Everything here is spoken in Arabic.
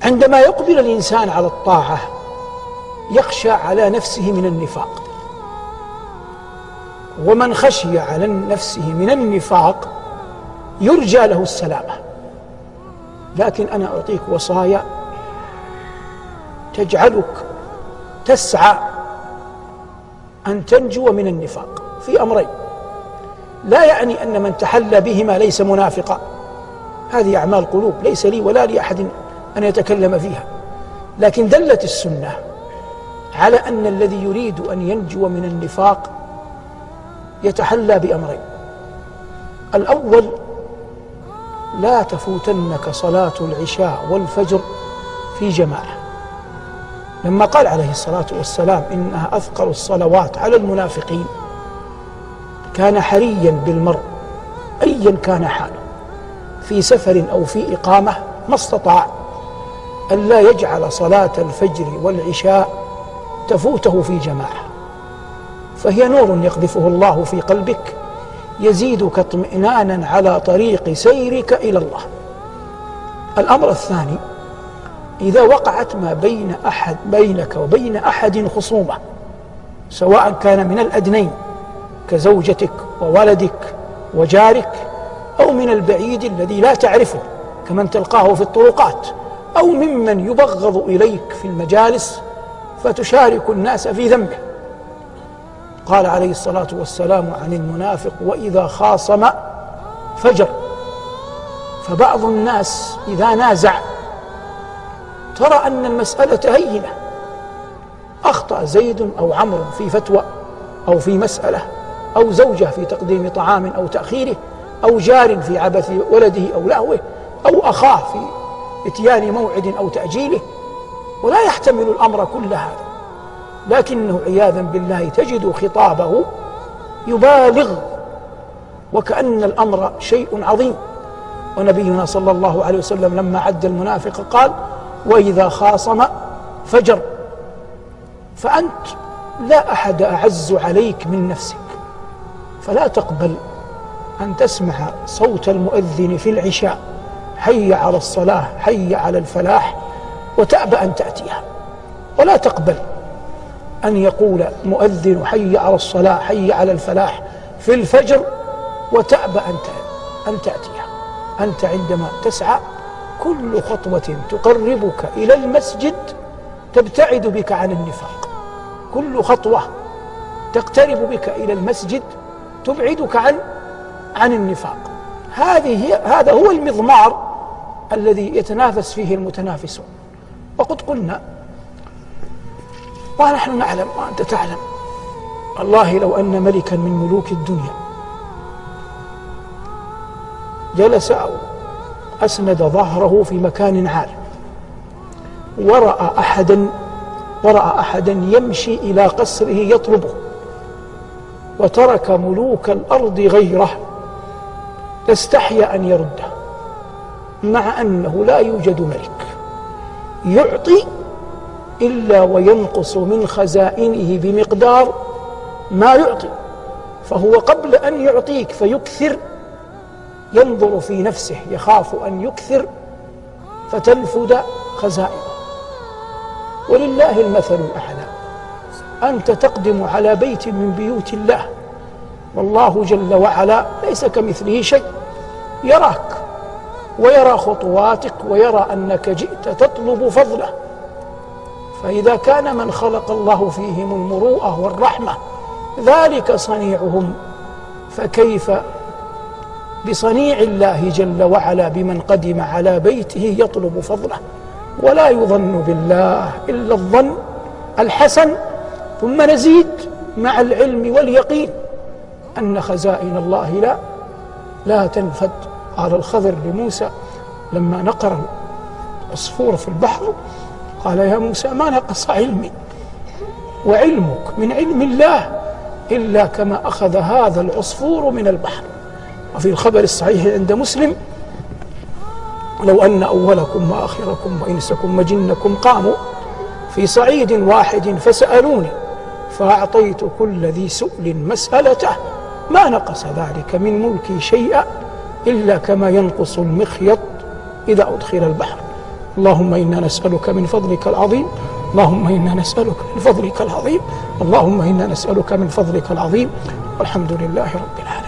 عندما يقبل الإنسان على الطاعة يخشى على نفسه من النفاق، ومن خشي على نفسه من النفاق يرجى له السلامة. لكن أنا أعطيك وصايا تجعلك تسعى أن تنجو من النفاق في أمرين. لا يعني أن من تحلى بهما ليس منافقا، هذه أعمال قلوب ليس لي ولا لأحد أن يتكلم فيها، لكن دلت السنة على أن الذي يريد أن ينجو من النفاق يتحلى بأمرين. الأول: لا تفوتنك صلاة العشاء والفجر في جماعة، لما قال عليه الصلاة والسلام إنها أثقل الصلوات على المنافقين، كان حريا بالمرء أيا كان حاله في سفر أو في إقامة ما استطاع ألا يجعل صلاة الفجر والعشاء تفوته في جماعة، فهي نور يقذفه الله في قلبك يزيدك اطمئنانا على طريق سيرك إلى الله. الأمر الثاني: إذا وقعت ما بينك وبين أحد خصومة، سواء كان من الأدنين كزوجتك وولدك وجارك، أو من البعيد الذي لا تعرفه كمن تلقاه في الطرقات، أو ممن يبغض إليك في المجالس فتشارك الناس في ذنبه، قال عليه الصلاة والسلام عن المنافق: وإذا خاصم فجر. فبعض الناس إذا نازع ترى أن المسألة هينة، أخطأ زيد أو عمرو في فتوى أو في مسألة، أو زوجة في تقديم طعام أو تأخيره، أو جار في عبث ولده أو لهوه، أو أخاه في إتيان موعد أو تأجيله، ولا يحتمل الأمر كل هذا، لكنه عياذا بالله تجد خطابه يبالغ وكأن الأمر شيء عظيم. ونبينا صلى الله عليه وسلم لما عد المنافق قال: وإذا خاصم فجر. فأنت لا أحد أعز عليك من نفسك، فلا تقبل أن تسمع صوت المؤذن في العشاء: حي على الصلاة حي على الفلاح، وتأبى أن تأتيها. ولا تقبل أن يقول مؤذن حي على الصلاة حي على الفلاح في الفجر وتأبى أن تأتيها. أنت عندما تسعى كل خطوة تقربك إلى المسجد تبتعد بك عن النفاق، كل خطوة تقترب بك إلى المسجد تبعدك عن النفاق. هذا هو المضمار الذي يتنافس فيه المتنافسون. وقد قلنا ونحن نعلم وأنت تعلم، والله لو أن ملكا من ملوك الدنيا جلس أو أسند ظهره في مكان عال ورأى أحدا يمشي إلى قصره يطلبه، وترك ملوك الأرض غيره، لاستحيا أن يرده، مع أنه لا يوجد ملك يعطي إلا وينقص من خزائنه بمقدار ما يعطي، فهو قبل أن يعطيك فيكثر ينظر في نفسه يخاف أن يكثر فتنفد خزائنه. ولله المثل الأعلى، أنت تقدم على بيت من بيوت الله والله جل وعلا ليس كمثله شيء، يراك ويرى خطواتك ويرى أنك جئت تطلب فضله. فإذا كان من خلق الله فيهم المروءة والرحمة ذلك صنيعهم، فكيف بصنيع الله جل وعلا بمن قدم على بيته يطلب فضله؟ ولا يظن بالله إلا الظن الحسن، ثم نزيد مع العلم واليقين أن خزائن الله لا تنفد. قال الخضر لموسى لما نقر العصفور في البحر قال: يا موسى ما نقص علمي وعلمك من علم الله إلا كما أخذ هذا العصفور من البحر. وفي الخبر الصحيح عند مسلم: لو أن أولكم وآخركم وإنسكم وجنكم قاموا في صعيد واحد فسألوني فأعطيت كل ذي سؤل مسألته ما نقص ذلك من ملكي شيئا إلا كما ينقص المخيط إذا أدخل البحر. اللهم إنا نسألك من فضلك العظيم، اللهم إنا نسألك من فضلك العظيم، اللهم إنا نسألك من فضلك العظيم، والحمد لله رب العالمين.